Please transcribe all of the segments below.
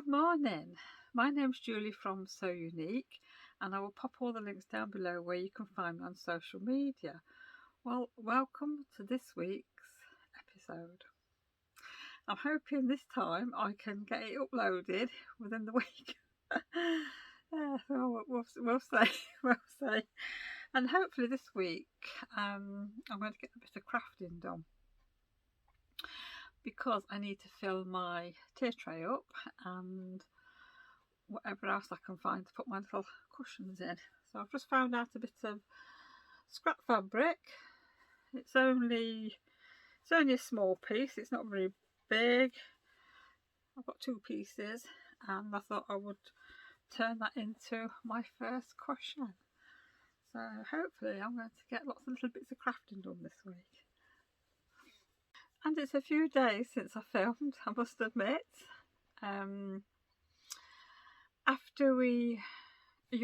Good morning, my name's Julie from So Unique, and I will pop all the links down below where you can find me on social media. Well, welcome to this week's episode. I'm hoping this time I can get it uploaded within the week. We'll see, we'll see. And hopefully this week I'm going to get a bit of crafting done, because I need to fill my tea tray up and whatever else I can find to put my little cushions in. So I've just found out a bit of scrap fabric. It's only a small piece, it's not very big. I've got 2 pieces and I thought I would turn that into my first cushion. So hopefully I'm going to get lots of little bits of crafting done this week. And it's a few days since I filmed, I must admit. After you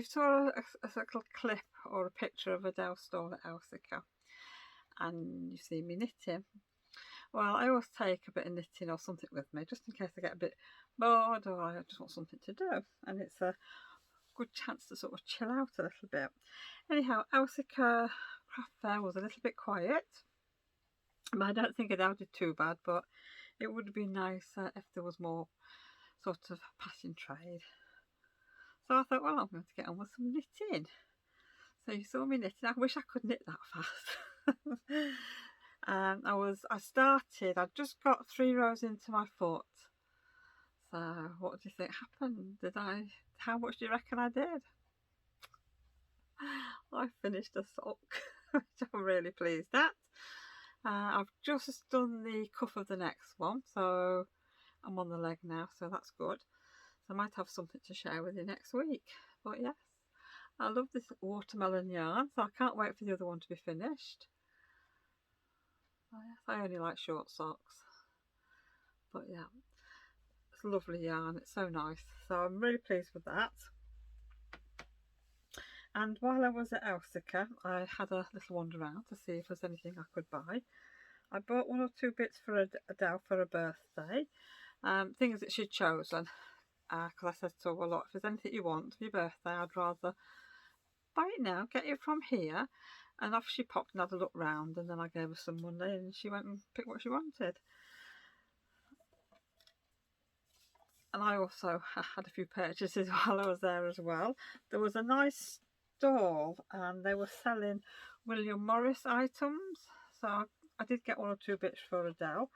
saw a little clip or a picture of Adele's stall at Elsecar, and you see me knitting. Well, I always take a bit of knitting or something with me, just in case I get a bit bored or I just want something to do, and it's a good chance to sort of chill out a little bit. Anyhow, Elsecar craft fair was a little bit quiet. I don't think Adele did too bad, but it would be nicer if there was more sort of passing trade. So I thought, well, I'm going to get on with some knitting. So you saw me knitting. I wish I could knit that fast. I just got 3 rows into my foot. So what do you think happened? How much do you reckon I did? I finished a sock, which I'm really pleased at. I've just done the cuff of the next one, so I'm on the leg now, so that's good. So I might have something to share with you next week. But yes, I love this watermelon yarn, so I can't wait for the other one to be finished. So yes, I only like short socks, but yeah, it's a lovely yarn, it's so nice. So I'm really pleased with that. And while I was at Elsecar, I had a little wander around to see if there's anything I could buy. I bought 1 or 2 bits for Adele for her birthday, things that she'd chosen, because I said to her, well, look, if there's anything you want for your birthday, I'd rather buy it now, get it from here. And off she popped and had a look round, and then I gave her some money and she went and picked what she wanted. And I also had a few purchases while I was there as well. There was a nice stall and they were selling William Morris items, so I did get 1 or 2 bits for Adele,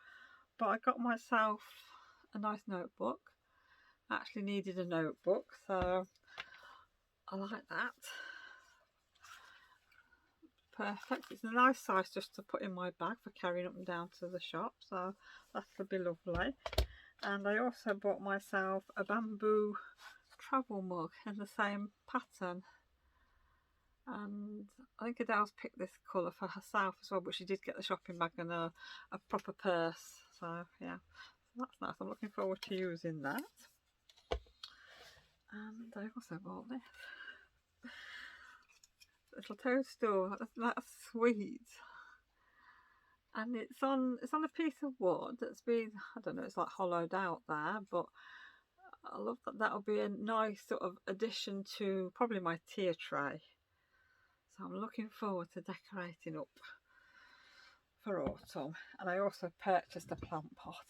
but I got myself a nice notebook. I actually needed a notebook, so I like that. Perfect. It's a nice size just to put in my bag for carrying up and down to the shop, so that'll be lovely. And I also bought myself a bamboo travel mug in the same pattern, and I think Adele's picked this colour for herself as well, but she did get the shopping bag and a proper purse, so yeah, that's nice. I'm looking forward to using that. And I also bought this little toadstool. That's sweet, and it's on a piece of wood that's been, I don't know, it's like hollowed out there, but I love that. That'll be a nice sort of addition to probably my tea tray. So I'm looking forward to decorating up for autumn. And I also purchased a plant pot.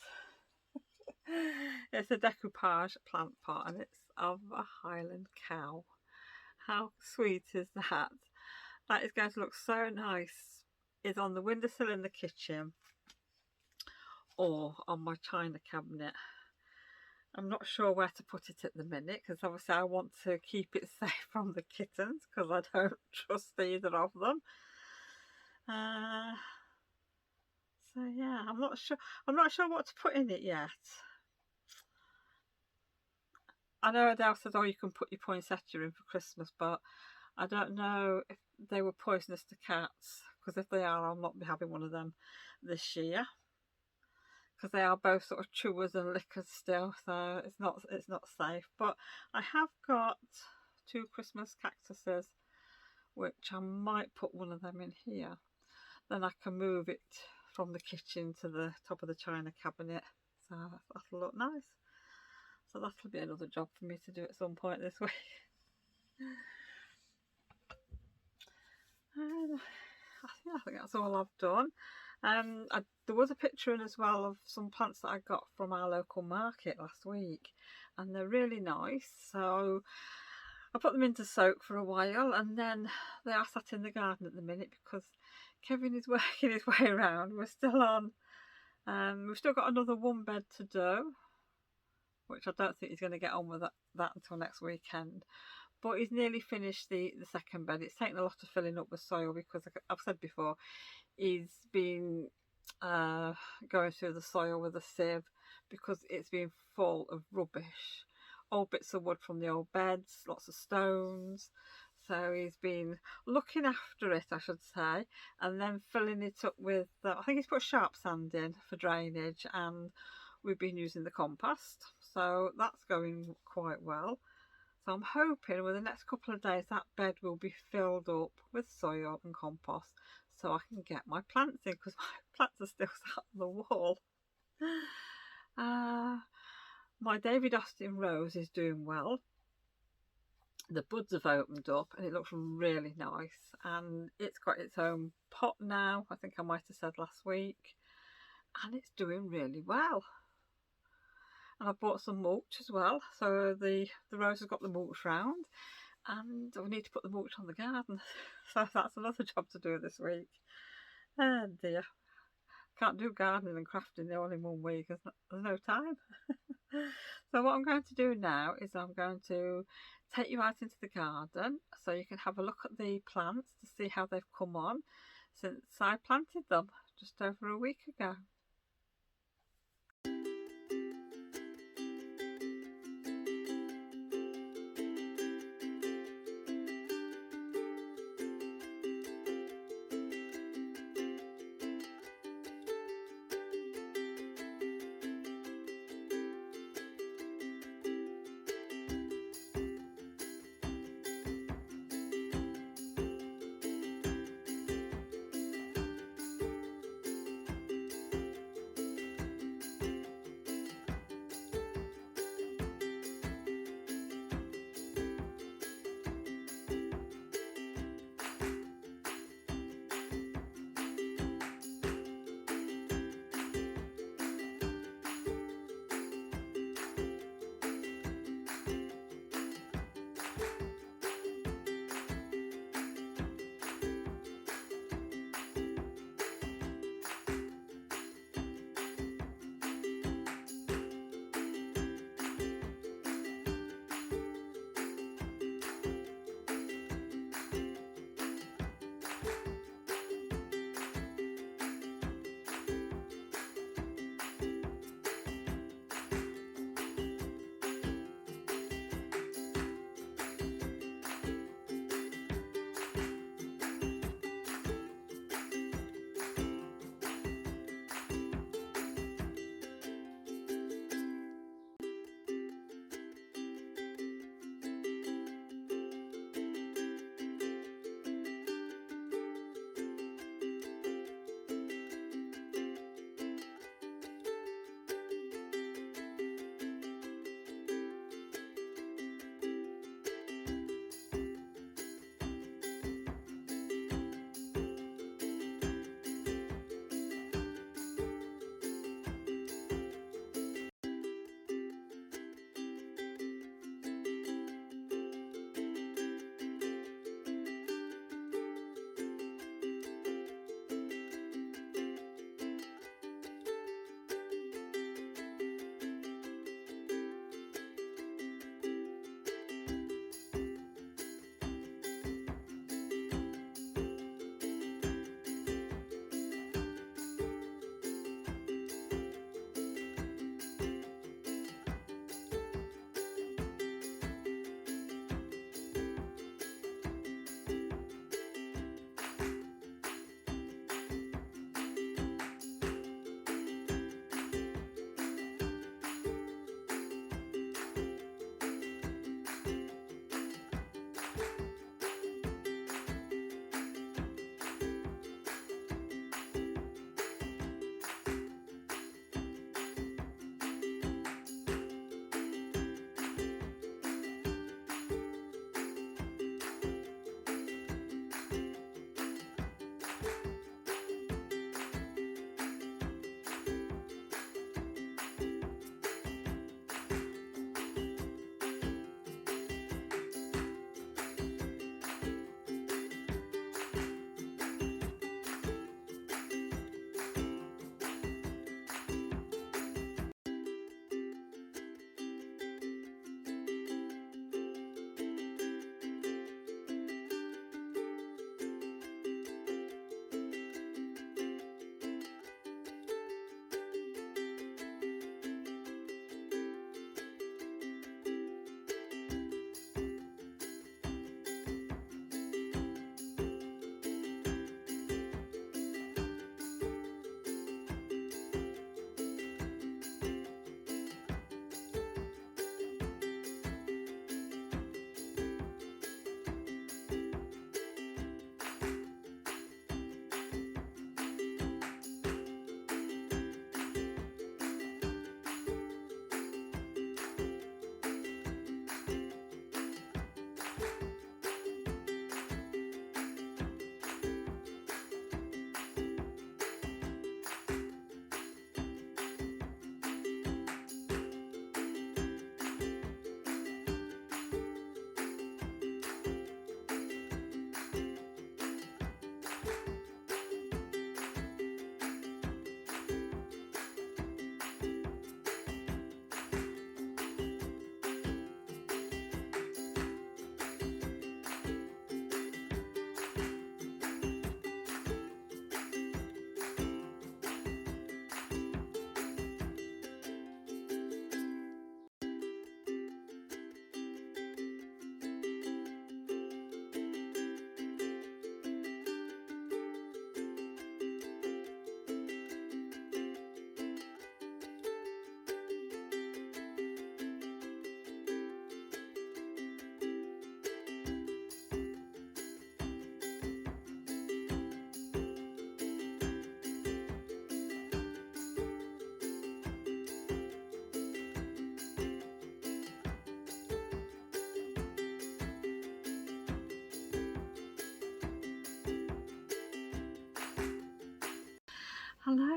It's a decoupage plant pot and it's of a Highland cow. How sweet is that? That is going to look so nice. It's on the windowsill in the kitchen or on my china cabinet. I'm not sure where to put it at the minute, because obviously I want to keep it safe from the kittens, because I don't trust either of them. So yeah, I'm not sure what to put in it yet. I know Adele said, oh, you can put your poinsettia in for Christmas, but I don't know if they were poisonous to cats, because if they are, I'll not be having one of them this year, because they are both sort of chewers and lickers still, so it's not safe. But I have got 2 Christmas cactuses, which I might put one of them in here. Then I can move it from the kitchen to the top of the china cabinet, so that'll look nice. So that'll be another job for me to do at some point this week. And I think that's all I've done. There was a picture in as well of some plants that I got from our local market last week, and they're really nice. So I put them into soak for a while, and then they are sat in the garden at the minute because Kevin is working his way around. We're still on. We've still got another one bed to do, which I don't think he's going to get on with that until next weekend. But he's nearly finished the second bed. It's taken a lot of filling up with soil because, like I've said before, he's been going through the soil with a sieve because it's been full of rubbish. Old bits of wood from the old beds, lots of stones. So he's been looking after it, I should say, and then filling it up with, I think he's put sharp sand in for drainage, and we've been using the compost. So that's going quite well. So I'm hoping with the next couple of days that bed will be filled up with soil and compost so I can get my plants in, because my plants are still sat on the wall. My David Austin rose is doing well. The buds have opened up and it looks really nice, and it's got its own pot now, I think I might have said last week, and it's doing really well. And I bought some mulch as well, so the rose has got the mulch round, and we need to put the mulch on the garden. So that's another job to do this week. Oh dear, can't do gardening and crafting all in 1 week, there's no time. So what I'm going to do now is I'm going to take you out into the garden so you can have a look at the plants to see how they've come on since I planted them just over a week ago.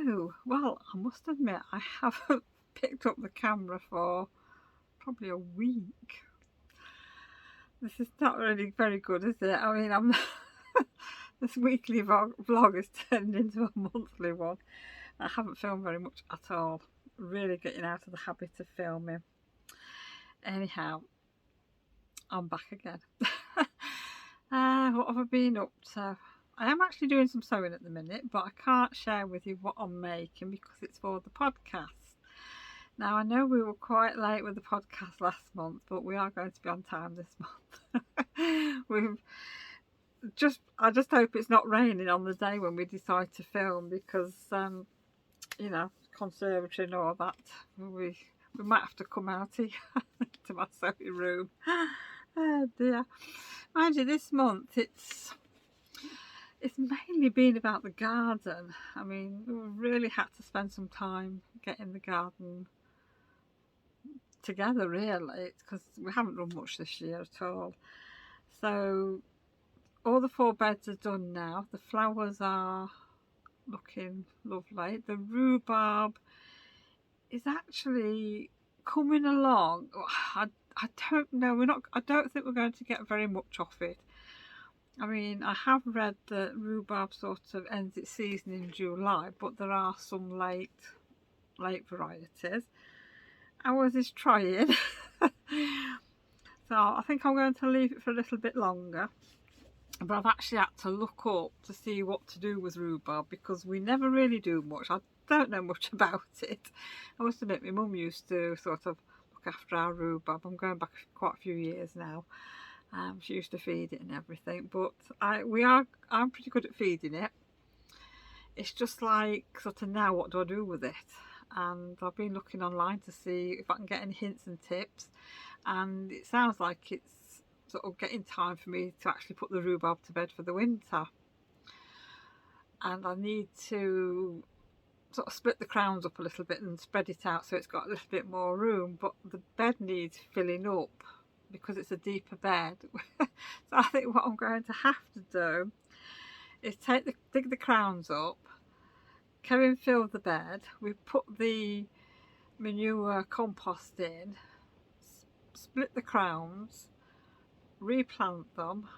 do. Well, I must admit I haven't picked up the camera for probably a week. This is not really very good, is it? I mean, this weekly vlog has turned into a monthly one. I haven't filmed very much at all. Really getting out of the habit of filming. Anyhow, I'm back again. What have I been up to? I am actually doing some sewing at the minute, but I can't share with you what I'm making because it's for the podcast. Now, I know we were quite late with the podcast last month, but we are going to be on time this month. I just hope it's not raining on the day when we decide to film because, you know, conservatory and all that, we might have to come out here to my sewing room. Oh dear. Mind you, this month it's mainly been about the garden. I mean, we really had to spend some time getting the garden together, really, because we haven't done much this year at all. So all the 4 beds are done now. The flowers are looking lovely. The rhubarb is actually coming along. I don't know. I don't think we're going to get very much off it. I mean, I have read that rhubarb sort of ends its season in July, but there are some late varieties. Ours is trying. So I think I'm going to leave it for a little bit longer. But I've actually had to look up to see what to do with rhubarb because we never really do much. I don't know much about it. I must admit my mum used to sort of look after our rhubarb. I'm going back quite a few years now. She used to feed it and everything, but I'm pretty good at feeding it. It's just like sort of now what do I do with it? And I've been looking online to see if I can get any hints and tips, and it sounds like it's sort of getting time for me to actually put the rhubarb to bed for the winter, and I need to sort of split the crowns up a little bit and spread it out so it's got a little bit more room, but the bed needs filling up because it's a deeper bed. So I think what I'm going to have to do is dig the crowns up, Kevin filled the bed, we put the manure compost in, split the crowns, replant them,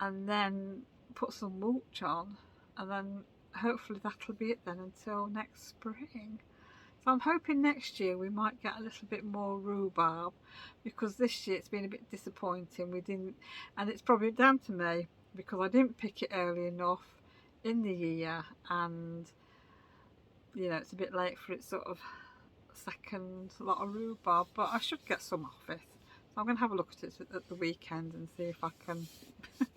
and then put some mulch on, and then hopefully that'll be it then until next spring. So I'm hoping next year we might get a little bit more rhubarb, because this year it's been a bit disappointing. We didn't, and it's probably down to me because I didn't pick it early enough in the year, and you know, it's a bit late for its sort of second lot of rhubarb, but I should get some off it. So I'm going to have a look at it at the weekend and see if I can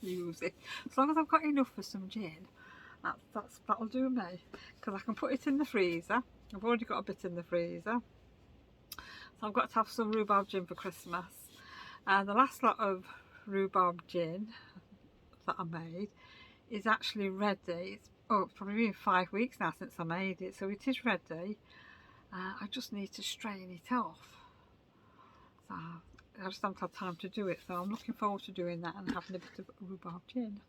use it. As long as I've got enough for some gin, that'll do me, because I can put it in the freezer. I've already got a bit in the freezer, so I've got to have some rhubarb gin for Christmas. And the last lot of rhubarb gin that I made is actually ready. It's probably been 5 weeks now since I made it, so it is ready. I just need to strain it off, so I just haven't had time to do it, so I'm looking forward to doing that and having a bit of rhubarb gin.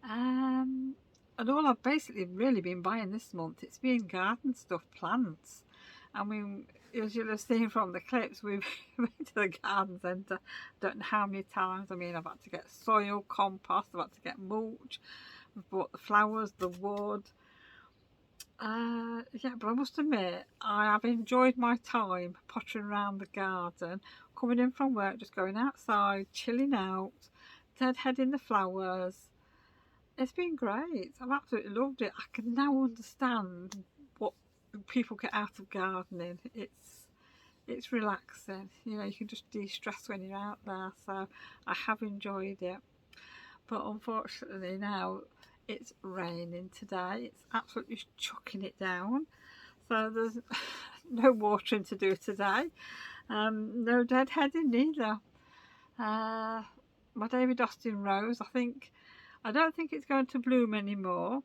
And all I've basically really been buying this month, it's been garden stuff, plants. I mean, as you'll have seen from the clips, we've been to the garden centre don't know how many times. I mean, I've had to get soil, compost, I've had to get mulch, we've bought the flowers, the wood. Yeah, but I must admit, I have enjoyed my time pottering around the garden, coming in from work, just going outside, chilling out, deadheading the flowers. It's been great. I've absolutely loved it. I can now understand what people get out of gardening. It's relaxing. You know, you can just de-stress when you're out there. So I have enjoyed it. But unfortunately now it's raining today. It's absolutely chucking it down. So there's no watering to do today. No deadheading neither. My David Austin rose, I don't think it's going to bloom anymore.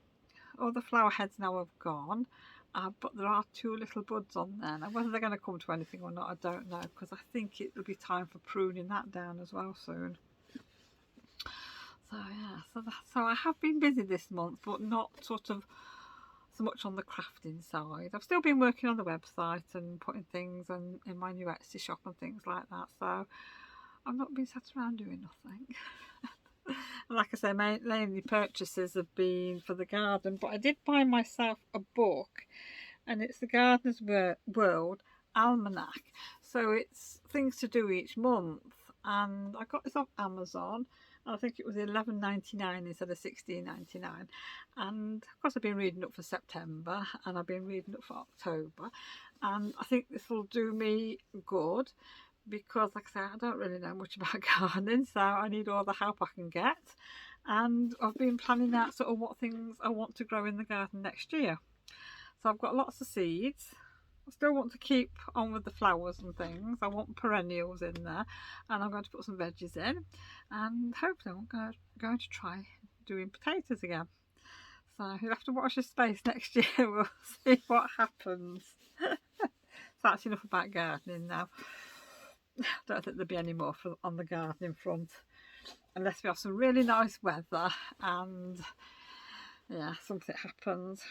All the flower heads now have gone, but there are 2 little buds on there. Now whether they're going to come to anything or not, I don't know, because I think it'll be time for pruning that down as well soon. So yeah, so I have been busy this month, but not sort of so much on the crafting side. I've still been working on the website and putting things in my new Etsy shop and things like that, so I've not been sat around doing nothing. And like I say, my mainly purchases have been for the garden, but I did buy myself a book, and it's the Gardener's World Almanac, so it's things to do each month, and I got this off Amazon. I think it was $11.99 instead of $16.99, and of course I've been reading up for September and I've been reading up for October, and I think this will do me good because, like I say, I don't really know much about gardening, so I need all the help I can get, and I've been planning out sort of what things I want to grow in the garden next year. So I've got lots of seeds. I still want to keep on with the flowers and things. I want perennials in there, and I'm going to put some veggies in, and hopefully I'm going to try doing potatoes again. So you'll have to watch this space next year. We'll see what happens. So that's enough about gardening now. I don't think there'll be any more on the gardening front unless we have some really nice weather and yeah, something happens.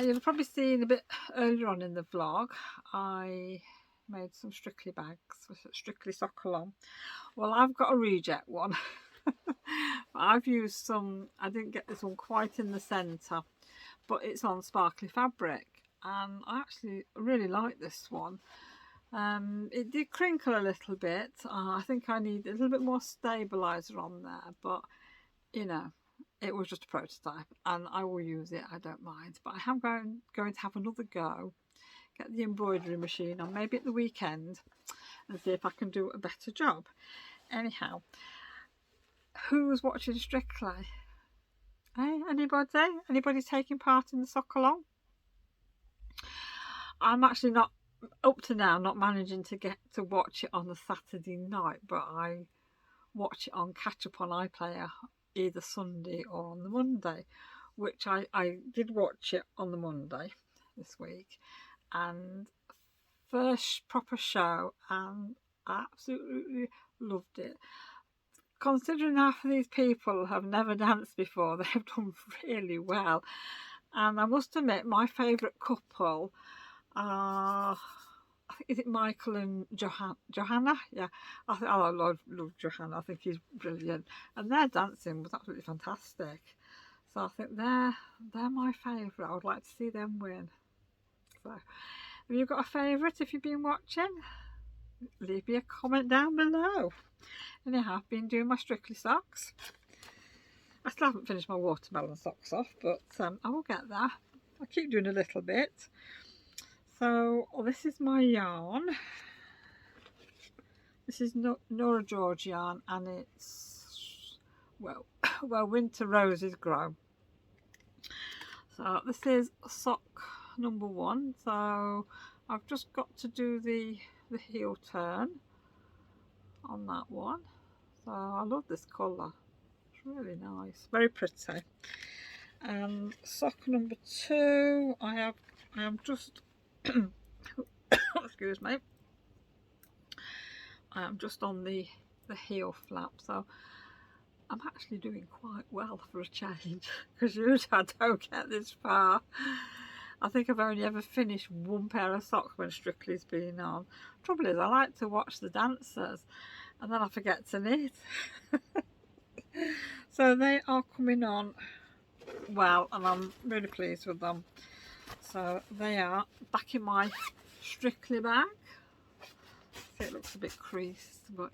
You'll probably seen a bit earlier on in the vlog I made some Strictly bags with Strictly sock along. Well, I've got a reject one. I've used some, I didn't get this one quite in the centre, but it's on sparkly fabric, and I actually really like this one. It did crinkle a little bit. I think I need a little bit more stabiliser on there, but you know, it was just a prototype and I will use it, I don't mind. But I am going to have another go, get the embroidery machine on maybe at the weekend and see if I can do a better job. Anyhow, who's watching Strictly? Hey, anybody taking part in the sock along? I'm actually not, up to now, not managing to get to watch it on a Saturday night, but I watch it on catch up on iPlayer either Sunday or on the Monday, which I did watch it on the Monday this week, and first proper show, and I absolutely loved it. Considering half of these people have never danced before, they've done really well, and I must admit my favourite couple are, is it Michael and Johanna? Yeah, I love Johanna. I think he's brilliant, and their dancing was absolutely fantastic. So I think they're my favourite. I would like to see them win. So, have you got a favourite if you've been watching? Leave me a comment down below. Anyhow, I've been doing my Strictly socks. I still haven't finished my watermelon socks off, but I will get there. I keep doing a little bit. So this is my yarn. This is Nora George yarn, and it's well winter roses grow. So this is sock number 1. So I've just got to do the heel turn on that one. So I love this colour. It's really nice, very pretty. And sock number 2, I am just excuse me, I am just on the heel flap, so I'm actually doing quite well for a change, because usually I don't get this far. I think I've only ever finished one pair of socks when Strictly's been on. Trouble is, I like to watch the dancers and then I forget to knit. So they are coming on well, and I'm really pleased with them. So they are back in my Strictly bag. See, it looks a bit creased, but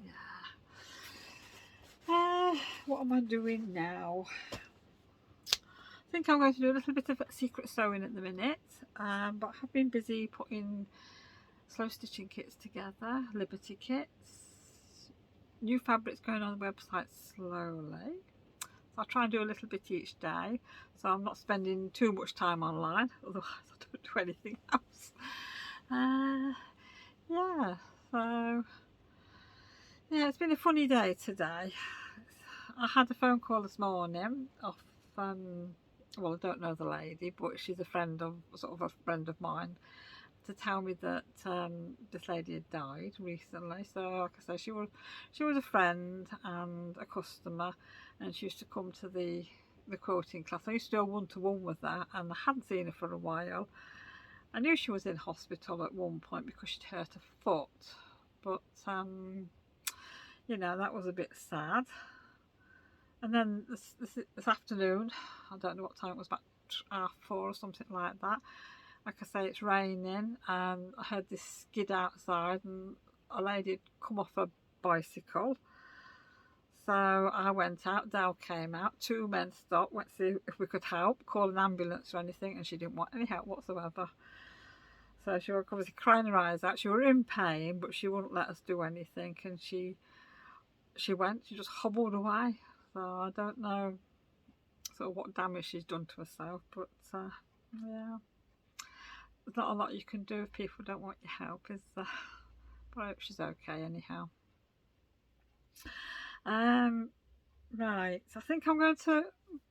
yeah. What am I doing now? I think I'm going to do a little bit of secret sewing at the minute, but I have been busy putting slow stitching kits together, Liberty kits, new fabrics going on the website slowly. So I'll try and do a little bit each day, so I'm not spending too much time online, otherwise I don't do anything else. Yeah, so yeah, it's been a funny day today. I had a phone call this morning off, well, I don't know the lady, but she's a friend of, sort of a friend of mine, to tell me that this lady had died recently. So like I say, she was a friend and a customer, and she used to come to the the quoting class. I used to do a one-to-one with her, and I hadn't seen her for a while. I knew she was in hospital at one point because she'd hurt her foot, but you know, that was a bit sad. And then this afternoon, I don't know what time it was, about 4:30 or something like that. Like I say, it's raining, and I heard this skid outside, and a lady had come off a bicycle. So I went out, Dal came out, 2 men stopped, went to see if we could help, call an ambulance or anything, and she didn't want any help whatsoever. So she was obviously crying her eyes out. She was in pain, but she wouldn't let us do anything, and she just hobbled away. So I don't know sort of what damage she's done to herself, but yeah, there's not a lot you can do if people don't want your help, is there? But I hope she's okay anyhow. Right, so I think I'm going to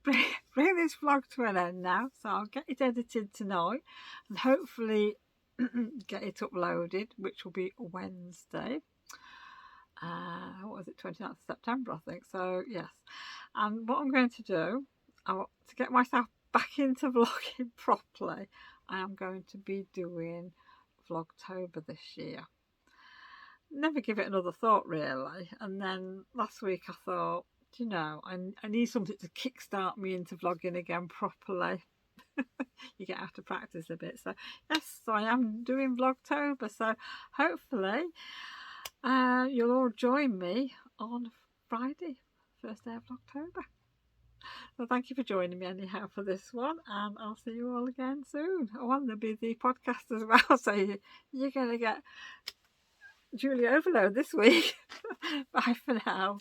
bring this vlog to an end now. So I'll get it edited tonight and hopefully get it uploaded, which will be Wednesday. What was it, 29th of September, I think. So yes, and what I'm going to do, to get myself back into vlogging properly, I am going to be doing Vlogtober this year. Never give it another thought really, and then last week I thought, you know, I need something to kickstart me into vlogging again properly. You get out to practice a bit. So yes, so I am doing Vlogtober, so hopefully you'll all join me on Friday, first day of October. So thank you for joining me anyhow for this one, and I'll see you all again soon. Oh, and there'll be the podcast as well, so you're going to get Julie overload this week. Bye for now.